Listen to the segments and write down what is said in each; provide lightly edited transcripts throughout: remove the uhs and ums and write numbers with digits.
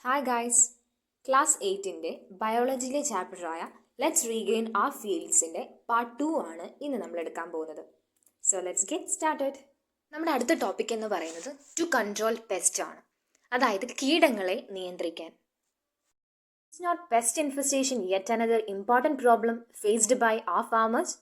Hi guys, class 8-ൻ്റെ ബയോളജിയിലെ ചാപ്റ്ററായ ലെറ്റ്സ് റീഗെയിൻ ആർ ഫീൽഡ്സിൻ്റെ പാർട്ട് 2 ആണ് ഇന്ന് നമ്മൾ എടുക്കാൻ പോകുന്നത്. So let's get started. നമ്മുടെ അടുത്ത ടോപ്പിക് എന്ന് പറയുന്നത് ടു കൺട്രോൾ പെസ്റ്റ് ആണ്, അതായത് കീടങ്ങളെ നിയന്ത്രിക്കാൻ. It's not pest infestation yet another important problem faced by our farmers.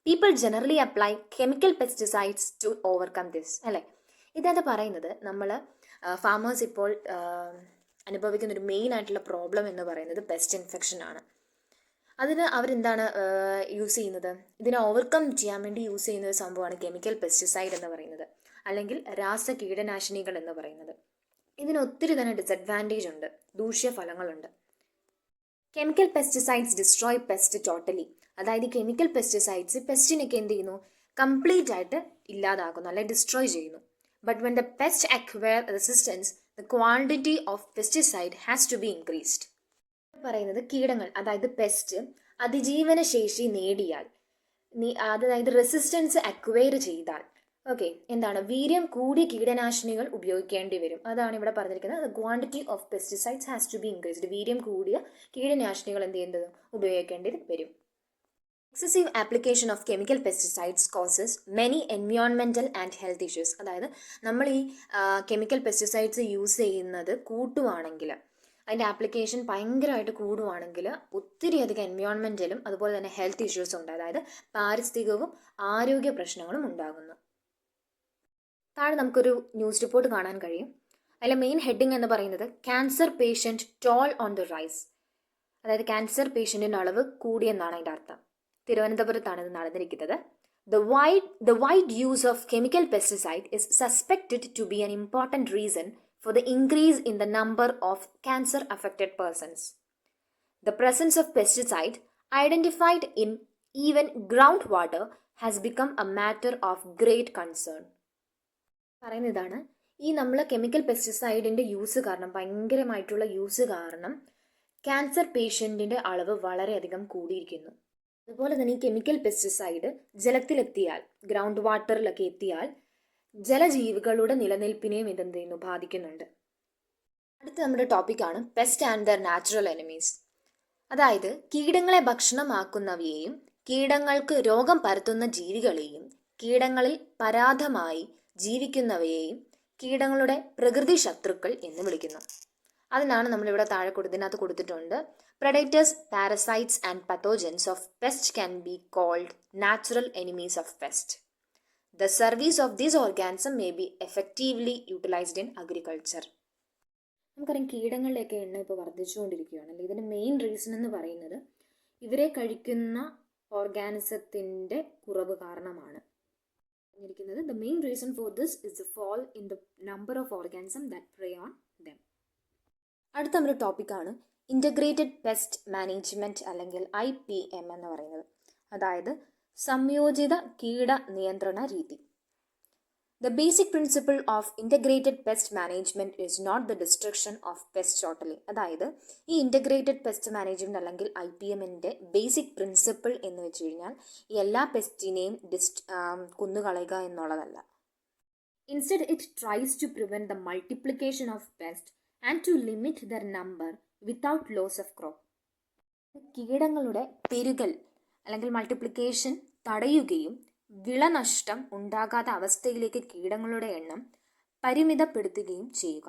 People generally apply chemical pesticides to overcome this. അല്ലേ, ഇതാണ് പറയുന്നത് നമ്മൾ ഫാമേഴ്സ് ഇപ്പോൾ അനുഭവിക്കുന്ന ഒരു മെയിൻ ആയിട്ടുള്ള പ്രോബ്ലം എന്ന് പറയുന്നത് പെസ്റ്റ് ഇൻഫെക്ഷൻ ആണ്. അതിന് അവരെന്താണ് യൂസ് ചെയ്യുന്നത്? ഇതിനെ ഓവർകം ചെയ്യാൻ വേണ്ടി യൂസ് ചെയ്യുന്ന ഒരു സംഭവമാണ് കെമിക്കൽ പെസ്റ്റിസൈഡ് എന്ന് പറയുന്നത്, അല്ലെങ്കിൽ രാസ കീടനാശിനികൾ എന്ന് പറയുന്നത്. ഇതിന് ഒത്തിരി തന്നെ ഡിസഡ്വാൻറ്റേജ് ഉണ്ട്, ദൂഷ്യഫലങ്ങളുണ്ട്. Chemical pesticides destroy pest totally. അതായത് കെമിക്കൽ പെസ്റ്റിസൈഡ്സ് പെസ്റ്റിനൊക്കെ എന്ത് ചെയ്യുന്നു? കംപ്ലീറ്റ് ആയിട്ട് ഇല്ലാതാക്കുന്നു, അല്ലെങ്കിൽ ഡിസ്ട്രോയ് ചെയ്യുന്നു. But when the pest acquire resistance the quantity of pesticide has to be increased. പറയുന്നത് കീടങ്ങൾ, അതായത് പെസ്റ്റ് അതിജീവന ശേഷി നേടിയാൽ, അതായത് റെസിസ്റ്റൻസ് അക്വയർ ചെയ്താൽ, ഓക്കെ, എന്താണ്, വീര്യം കൂടിയ കീടനാശിനികൾ ഉപയോഗിക്കേണ്ടി വരും. അതാണ് ഇവിടെ പറഞ്ഞിരിക്കുന്നത്. the quantity of pesticides has to be increased. വീര്യം കൂടിയ കീടനാശിനികൾ എന്ത് ചെയ്യുന്നത്? ഉപയോഗിക്കേണ്ടി വരും. Excessive application of chemical pesticides causes many environmental and health issues. അതായത് നമ്മൾ ഈ കെമിക്കൽ പെസ്റ്റിസൈഡ്സ് യൂസ് ചെയ്യുന്നത് കൂട്ടുവാണെങ്കിൽ, അതിൻ്റെ ആപ്ലിക്കേഷൻ ഭയങ്കരമായിട്ട് കൂടുവാണെങ്കിൽ ഒത്തിരി അധികം എൻവയോൺമെൻറ്റലും അതുപോലെ തന്നെ ഹെൽത്ത് ഇഷ്യൂസും ഉണ്ട്. അതായത് പാരിസ്ഥിതികവും ആരോഗ്യ പ്രശ്നങ്ങളും ഉണ്ടാകുന്നു. താഴെ നമുക്കൊരു ന്യൂസ് റിപ്പോർട്ട് കാണാൻ കഴിയും. അതിലെ മെയിൻ ഹെഡിങ് എന്ന് പറയുന്നത് cancer patient toll on the rise. അതായത് ക്യാൻസർ പേഷ്യൻറ്റിൻ്റെ അളവ് കൂടിയെന്നാണ് അതിൻ്റെ അർത്ഥം. തിരുവനന്തപുരത്താണ് ഇത് നടന്നിരിക്കുന്നത്. The wide use of chemical pesticide is suspected to be an important reason for the increase in the number of cancer affected persons. The presence of pesticide identified in even groundwater has become a matter of great concern. പറയുന്നതാണ്, ഈ നമ്മൾ chemical പെസ്റ്റിസൈഡിൻ്റെ use കാരണം, ഭയങ്കരമായിട്ടുള്ള use കാരണം cancer പേഷ്യൻറ്റിൻ്റെ അളവ് വളരെയധികം കൂടിയിരിക്കുന്നു. അതുപോലെ തന്നെ ഈ കെമിക്കൽ പെസ്റ്റിസൈഡ് ജലത്തിലെത്തിയാൽ, ഗ്രൗണ്ട് വാട്ടറിലൊക്കെ എത്തിയാൽ ജലജീവികളുടെ നിലനിൽപ്പിനെയും ഇതെന്ത് ചെയ്യുന്നു? ബാധിക്കുന്നുണ്ട്. അടുത്ത നമ്മുടെ ടോപ്പിക്കാണ് pest and there natural enemies. അതായത് കീടങ്ങളെ ഭക്ഷണമാക്കുന്നവയെയും കീടങ്ങൾക്ക് രോഗം പരത്തുന്ന ജീവികളെയും കീടങ്ങളിൽ പരാധമായി ജീവിക്കുന്നവയെയും കീടങ്ങളുടെ പ്രകൃതി ശത്രുക്കൾ എന്ന് വിളിക്കുന്നു. അതിനാണ് നമ്മളിവിടെ താഴെ ഇതിനകത്ത് കൊടുത്തിട്ടുണ്ട്. Predators, parasites and pathogens of pest can be called natural enemies of pest. The service of these organisms may be effectively utilized in agriculture. നമുക്കറിയാം കീടങ്ങളുടെയൊക്കെ എണ്ണം ഇപ്പോൾ വർദ്ധിച്ചുകൊണ്ടിരിക്കുകയാണല്ലോ. ഇതിൻ്റെ മെയിൻ റീസൺ എന്ന് പറയുന്നത് ഇവരെ കഴിക്കുന്ന ഓർഗാനിസത്തിൻ്റെ കുറവ് കാരണമാണ്. The main reason for this is the fall in the number of organisms that prey on them. അടുത്ത നമ്മുടെ ടോപ്പിക്കാണ് ഇൻ്റഗ്രേറ്റഡ് പെസ്റ്റ് മാനേജ്മെൻറ്റ്, അല്ലെങ്കിൽ IPM എന്ന് പറയുന്നത്. അതായത് സംയോജിത കീട നിയന്ത്രണ രീതി. The basic principle of integrated pest management is not the destruction of pest totally. അതായത് ഈ ഇൻ്റഗ്രേറ്റഡ് പെസ്റ്റ് മാനേജ്മെൻറ്റ് അല്ലെങ്കിൽ IPMൻ്റെ ബേസിക് പ്രിൻസിപ്പിൾ എന്ന് വെച്ച് കഴിഞ്ഞാൽ എല്ലാ പെസ്റ്റിനെയും കൊന്നുകളയുക എന്നുള്ളതല്ല. Instead it tries to prevent the multiplication of pest and to limit their number without loss of crop. കീടങ്ങളുടെ പെരുകൽ അല്ലെങ്കിൽ മൾട്ടിപ്ലിക്കേഷൻ തടയുകയും വിളനഷ്ടം ഉണ്ടാകാത്ത അവസ്ഥയിലേക്ക് കീടങ്ങളുടെ എണ്ണം പരിമിതപ്പെടുത്തുകയും ചെയ്യുക.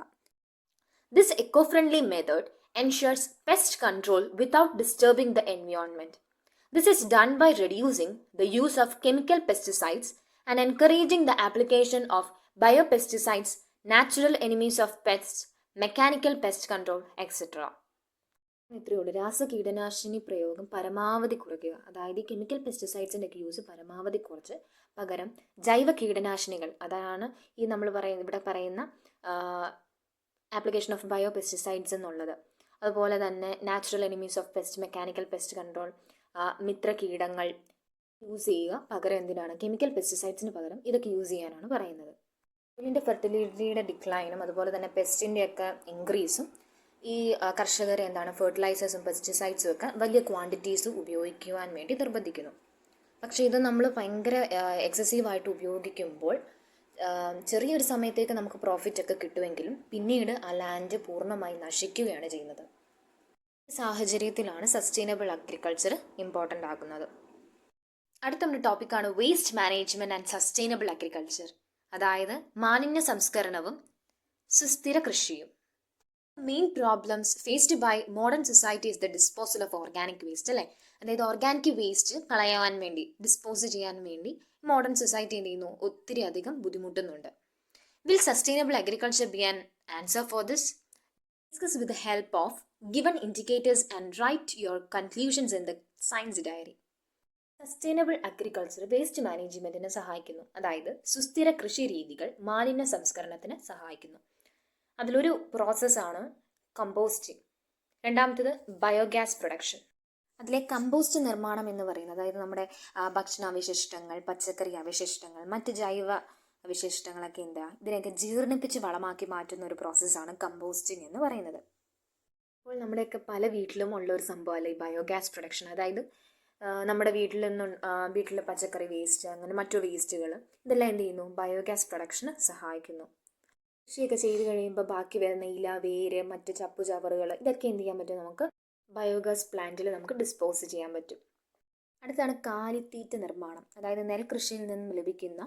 This eco-friendly method ensures pest control without disturbing the environment. This is done by reducing the use of chemical pesticides and encouraging the application of biopesticides, natural enemies of pests, mechanical pest control etcetera. ഇത്രയേ ഉള്ളൂ. രാസ കീടനാശിനി പ്രയോഗം പരമാവധി കുറയ്ക്കുക. അതായത് ഈ chemical പെസ്റ്റിസൈഡ്സിൻ്റെ ഒക്കെ യൂസ് പരമാവധി കുറച്ച് പകരം ജൈവ കീടനാശിനികൾ, അതാണ് ഈ നമ്മൾ ഇവിടെ പറയുന്ന ആപ്ലിക്കേഷൻ ഓഫ് ബയോ പെസ്റ്റിസൈഡ്സ് എന്നുള്ളത്. അതുപോലെ തന്നെ natural enemies of pest, mechanical pest control, മിത്ര കീടങ്ങൾ യൂസ് ചെയ്യുക. പകരം എന്തിനാണ്? കെമിക്കൽ പെസ്റ്റിസൈഡ്സിന് പകരം ഇതൊക്കെ യൂസ് ചെയ്യാനാണ് പറയുന്നത്. ഇതിൻ്റെ ഫെർട്ടിലിറ്റിയുടെ ഡിക്ലൈനും അതുപോലെ തന്നെ പെസ്റ്റിൻ്റെയൊക്കെ ഇൻക്രീസും ഈ കർഷകരെ ഫെർട്ടിലൈസേഴ്സും പെസ്റ്റിസൈഡ്സും ഒക്കെ വലിയ ക്വാണ്ടിറ്റീസ് ഉപയോഗിക്കുവാൻ വേണ്ടി നിർബന്ധിക്കുന്നു. പക്ഷേ ഇത് നമ്മൾ ഭയങ്കര എക്സസീവായിട്ട് ഉപയോഗിക്കുമ്പോൾ ചെറിയൊരു സമയത്തേക്ക് നമുക്ക് പ്രോഫിറ്റ് ഒക്കെ കിട്ടുമെങ്കിലും പിന്നീട് ആ ലാൻഡ് പൂർണ്ണമായി നശിക്കുകയാണ് ചെയ്യുന്നത്. ഈ സാഹചര്യത്തിലാണ് സസ്റ്റൈനബിൾ അഗ്രികൾച്ചർ ഇമ്പോർട്ടൻ്റ് ആകുന്നത്. അടുത്ത നമ്മുടെ ടോപ്പിക്കാണ് waste management and sustainable agriculture, അതായത് മാലിന്യ സംസ്കരണവും സുസ്ഥിര കൃഷിയും. Main problems faced by modern society is the disposal of organic waste, അല്ലേ? അതായത് ഓർഗാനിക് വേസ്റ്റ് കളയാൻ വേണ്ടി, ഡിസ്പോസ് ചെയ്യാൻ വേണ്ടി മോഡേൺ സൊസൈറ്റി എന്ത് ചെയ്യുന്നു? ഒത്തിരി അധികം ബുദ്ധിമുട്ടുന്നുണ്ട്. Will sustainable agriculture be an answer for this? Discuss with the help of given indicators and write your conclusions in the science diary. Sustainable agriculture waste മാനേജ്മെന്റിന് സഹായിക്കുന്നു, അതായത് സുസ്ഥിര കൃഷി രീതികൾ മാലിന്യ സംസ്കരണത്തിന് സഹായിക്കുന്നു. അതിലൊരു പ്രോസസ്സാണ് കമ്പോസ്റ്റിംഗ്. രണ്ടാമത്തേത് ബയോഗ്യാസ് പ്രൊഡക്ഷൻ. അതിലെ കമ്പോസ്റ്റ് നിർമ്മാണം എന്ന് പറയുന്നത്, അതായത് നമ്മുടെ ഭക്ഷണാവശിഷ്ടങ്ങൾ, പച്ചക്കറി അവശിഷ്ടങ്ങൾ, മറ്റ് ജൈവ അവശിഷ്ടങ്ങളൊക്കെ ഇതിനെയൊക്കെ ജീർണിപ്പിച്ച് വളമാക്കി മാറ്റുന്ന ഒരു പ്രോസസ്സാണ് കമ്പോസ്റ്റിംഗ് എന്ന് പറയുന്നത്. അപ്പോൾ നമ്മുടെയൊക്കെ പല വീട്ടിലും ഉള്ള ഒരു സംഭവമല്ലേ ഈ ബയോഗ്യാസ് പ്രൊഡക്ഷൻ. അതായത് നമ്മുടെ വീട്ടിലെ പച്ചക്കറി വേസ്റ്റ്, അങ്ങനെ മറ്റു വേസ്റ്റുകൾ, ഇതെല്ലാം എന്ത് ചെയ്യുന്നു? ബയോഗ്യാസ് പ്രൊഡക്ഷന് സഹായിക്കുന്നു. കൃഷിയൊക്കെ ചെയ്ത് കഴിയുമ്പോൾ ബാക്കി വരുന്ന ഇല, വേര്, മറ്റ് ചപ്പുചവറുകൾ, ഇതൊക്കെ എന്ത് ചെയ്യാൻ പറ്റും? നമുക്ക് ബയോഗ്യാസ് പ്ലാന്റിൽ നമുക്ക് ഡിസ്പോസ് ചെയ്യാൻ പറ്റും. അടുത്താണ് കാലിത്തീറ്റ നിർമ്മാണം. അതായത് നെൽകൃഷിയിൽ നിന്നും ലഭിക്കുന്ന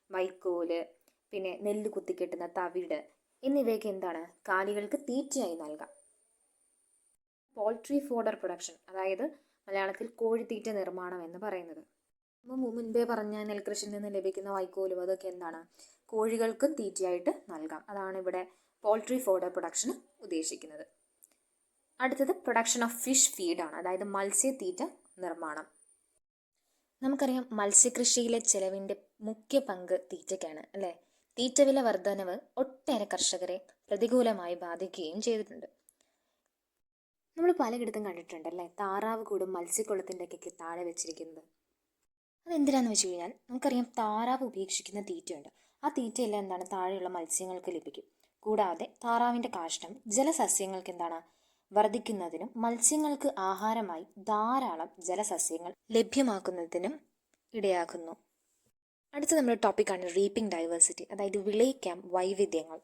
വൈക്കോല്, പിന്നെ നെല്ല് കുത്തിക്കെട്ടുന്ന തവിട് എന്നിവയൊക്കെ എന്താണ്? കാലികൾക്ക് തീറ്റയായി നൽകാം. പോൾട്രി ഫോഡർ പ്രൊഡക്ഷൻ, അതായത് മലയാളത്തിൽ കോഴിത്തീറ്റ നിർമ്മാണം എന്ന് പറയുന്നത്. മുൻപേ പറഞ്ഞ നെൽകൃഷിയിൽ നിന്ന് ലഭിക്കുന്ന വൈക്കോലും അതൊക്കെ എന്താണ്? കോഴികൾക്ക് തീറ്റയായിട്ട് നൽകാം. അതാണ് ഇവിടെ പോൾട്രി ഫോഡർ പ്രൊഡക്ഷൻ ഉദ്ദേശിക്കുന്നത്. അടുത്തത് പ്രൊഡക്ഷൻ ഓഫ് ഫിഷ് ഫീഡാണ്, അതായത് മത്സ്യത്തീറ്റ നിർമ്മാണം. നമുക്കറിയാം മത്സ്യകൃഷിയിലെ ചെലവിൻ്റെ മുഖ്യ പങ്ക് തീറ്റയ്ക്കാണ്, അല്ലേ? തീറ്റ വില വർധനവ് ഒട്ടേറെ കർഷകരെ പ്രതികൂലമായി ബാധിക്കുകയും ചെയ്തിട്ടുണ്ട്. നമ്മൾ പലയിടത്തും കണ്ടിട്ടുണ്ടല്ലേ താറാവ് കൂടും മത്സ്യക്കുളത്തിൻ്റെ ഒക്കെ താഴെ വെച്ചിരിക്കുന്നത്. അതെന്തിനാന്ന് വെച്ച് കഴിഞ്ഞാൽ നമുക്കറിയാം താറാവ് ഉപേക്ഷിക്കുന്ന തീറ്റയുണ്ട്. ആ തീറ്റയെല്ലാം എന്താണ്? താഴെയുള്ള മത്സ്യങ്ങൾക്ക് ലഭിക്കും. കൂടാതെ താറാവിൻ്റെ കാഷ്ടം ജലസസ്യങ്ങൾക്ക് എന്താണ്? വർദ്ധിക്കുന്നതിനും മത്സ്യങ്ങൾക്ക് ആഹാരമായി ധാരാളം ജലസസ്യങ്ങൾ ലഭ്യമാക്കുന്നതിനും ഇടയാക്കുന്നു. അടുത്ത നമ്മുടെ ടോപ്പിക്കാണ് റീപ്പിംഗ് ഡൈവേഴ്സിറ്റി, അതായത് വിളയിക്കാം വൈവിധ്യങ്ങൾ.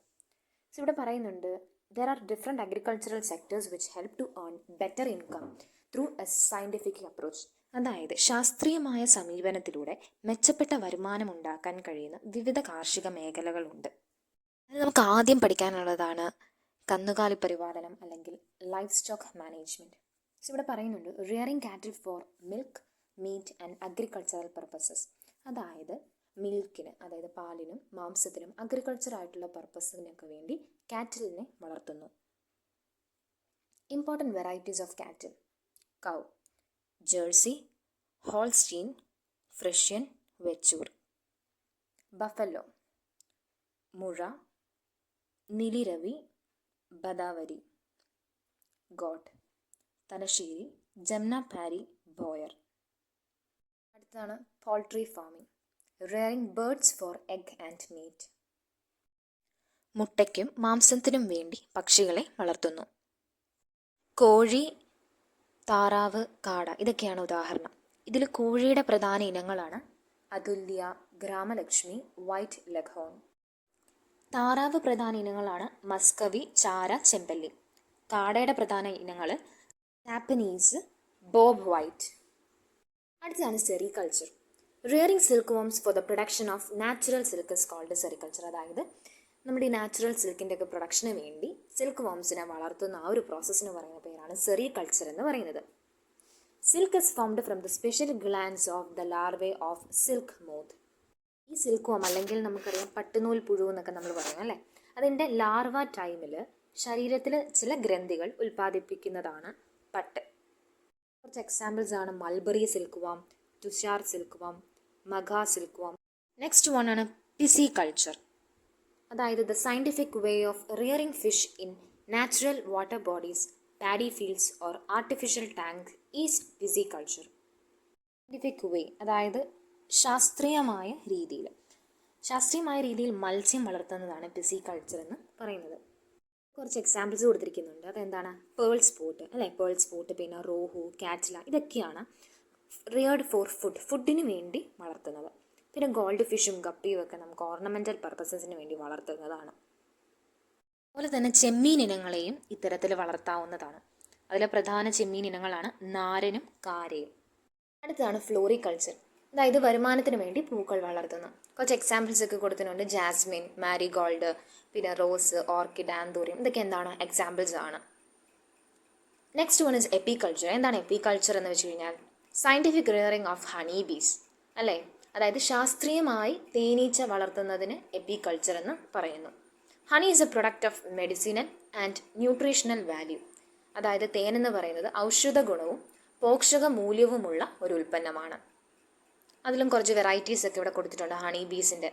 ഇവിടെ പറയുന്നുണ്ട് there are different agricultural sectors which help to earn better income through a scientific approach. അതായത് ശാസ്ത്രീയമായ സമീപനത്തിലൂടെ മെച്ചപ്പെട്ട വരുമാനം ഉണ്ടാക്കാൻ കഴിയുന്ന വിവിധ കാർഷിക മേഖലകളുണ്ട്. അത് നമുക്ക് ആദ്യം പഠിക്കാനുള്ളതാണ് കന്നുകാലി പരിപാലനം അല്ലെങ്കിൽ ലൈഫ് സ്റ്റോക്ക് മാനേജ്മെൻറ്റ്. ഇവിടെ പറയുന്നുണ്ട് rearing cattle for milk, meat and agricultural purposes. അതായത് മിൽക്കിന്, അതായത് പാലിനും മാംസത്തിനും അഗ്രികൾച്ചർ ആയിട്ടുള്ള പർപ്പസിനൊക്കെ വേണ്ടി കാറ്റിലിനെ വളർത്തുന്നു. Important varieties of cattle: cow, Jersey, Holstein, Friesian, Vechur. Buffalo, Murrah, Niliravi, Bhadawari. Goat, Thalassery, Jamnapari, Boer. അടുത്താണ് poultry farming, rearing birds for egg and meat. മുട്ടയ്ക്കും മാംസത്തിനും വേണ്ടി പക്ഷികളെ വളർത്തുന്നു. കോഴി, താറാവ്, കാട ഇതൊക്കെയാണ് ഉദാഹരണം. ഇതിൽ കോഴിയുടെ പ്രധാന ഇനങ്ങളാണ് അതുല്യ, ഗ്രാമലക്ഷ്മി, വൈറ്റ് ലെഗ്ഹോൺ. താറാവ് പ്രധാന ഇനങ്ങളാണ് മസ്കവി, ചാര, ചെമ്പല്ലി. കാടയുടെ പ്രധാന ഇനങ്ങൾ ജാപ്പനീസ്, ബോബ് വൈറ്റ്. അടുത്തതാണ് sericulture. Rearing silk worms for the production of natural silk is called sericulture. അതായത് നമ്മുടെ ഈ നാച്ചുറൽ സിൽക്കിൻ്റെ ഒക്കെ പ്രൊഡക്ഷന് വേണ്ടി സിൽക്ക് വോംസിനെ വളർത്തുന്ന ആ ഒരു പ്രോസസ്സിന് പറയുന്ന പേരാണ് സെറികൾച്ചർ എന്ന് പറയുന്നത്. Silk is formed from the special glands of the larvae of silk moth. ഈ സിൽക്ക് വോം അല്ലെങ്കിൽ നമുക്കറിയാം പട്ടുനൂൽ പുഴു എന്നൊക്കെ നമ്മൾ പറയും അല്ലേ, അതിൻ്റെ ലാർവ ടൈമിൽ ശരീരത്തിൽ ചില ഗ്രന്ഥികൾ ഉൽപ്പാദിപ്പിക്കുന്നതാണ് പട്ട്. കുറച്ച് എക്സാമ്പിൾസ് ആണ് mulberry silk worm, tussar silk worm, muga silk worm. Next one ആണ് പിസികൾച്ചർ. അതായത് the scientific way of rearing fish in natural water bodies, paddy fields or artificial tank is pisciculture. Scientific way അതായത് ശാസ്ത്രീയമായ രീതിയിൽ മത്സ്യം വളർത്തുന്നതാണ് പിസികൾച്ചർ എന്ന് പറയുന്നത്. കുറച്ച് എക്സാമ്പിൾസ് കൊടുത്തിരിക്കുന്നുണ്ട്. അതെന്താണ്? പേൾ സ്പോട്ട് അല്ലേ, പേൾ സ്പോട്ട്, പിന്നെ റോഹു, കാറ്റ്ല, ഇതൊക്കെയാണ് റിയർഡ് ഫോർ ഫുഡിന് വേണ്ടി വളർത്തുന്നത്. പിന്നെ ഗോൾഡ് ഫിഷും ഗപ്പിയും ഒക്കെ നമുക്ക് ഓർണമെൻ്റൽ പർപ്പസസിന് വേണ്ടി വളർത്തുന്നതാണ്. അതുപോലെ തന്നെ ചെമ്മീൻ ഇനങ്ങളെയും ഇത്തരത്തിൽ വളർത്താവുന്നതാണ്. അതിലെ പ്രധാന ചെമ്മീൻ ഇനങ്ങളാണ് നാരനും കാരയും. അടുത്തതാണ് ഫ്ലോറികൾച്ചർ. അതായത് വരുമാനത്തിന് വേണ്ടി പൂക്കൾ വളർത്തുന്നു. കുറച്ച് എക്സാമ്പിൾസ് ഒക്കെ കൊടുത്തിട്ടുണ്ട്. ജാസ്മിൻ, മാരിഗോൾഡ്, പിന്നെ റോസ്, ഓർക്കിഡ്, ആന്തൂറിയം, ഇതൊക്കെ എന്താണ് എക്സാമ്പിൾസ് ആണ്. Next one is apiculture. എന്താണ് എപ്പിക്കൾച്ചർ എന്ന് വെച്ച് കഴിഞ്ഞാൽ സയൻറ്റിഫിക് റിയറിംഗ് ഓഫ് ഹണി ബീസ് അല്ലേ. അതായത് ശാസ്ത്രീയമായി തേനീച്ച വളർത്തുന്നതിന് എപ്പിക്കൾച്ചർ എന്ന് പറയുന്നു. Honey is A product of medicinal and nutritional value. അതായത് തേൻ എന്ന് പറയുന്നത് ഔഷധ ഗുണവും പോഷക മൂല്യവുമുള്ള ഒരു ഉൽപ്പന്നമാണ്. അതിലും കുറച്ച് വെറൈറ്റീസ് ഒക്കെ ഇവിടെ കൊടുത്തിട്ടുണ്ട് ഹണി ബീസിൻ്റെ,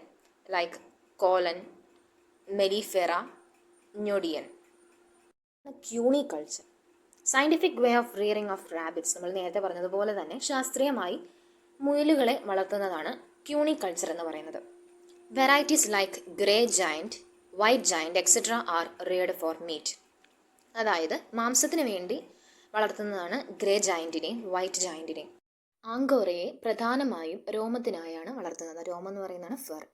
like Kolan, mellifera, Njodiyan. Cuniculture scientific way of rearing of rabbits. നമ്മൾ നേരത്തെ പറഞ്ഞതുപോലെ തന്നെ ശാസ്ത്രീയമായി മുയലുകളെ വളർത്തുന്നതാണ് ക്യൂണിക്കൾച്ചർ എന്ന് പറയുന്നത്. Varieties like grey giant, white giant etcetera are reared for meat. അതായത് മാംസത്തിന് വേണ്ടി വളർത്തുന്നതാണ് ഗ്രേ ജയൻറ്റിനെയും വൈറ്റ് ജയൻറ്റിനെയും. ആങ്കോറയെ പ്രധാനമായും രോമത്തിനായാണ് വളർത്തുന്നത്. രോമം എന്ന് പറയുന്നതാണ് ഫർ.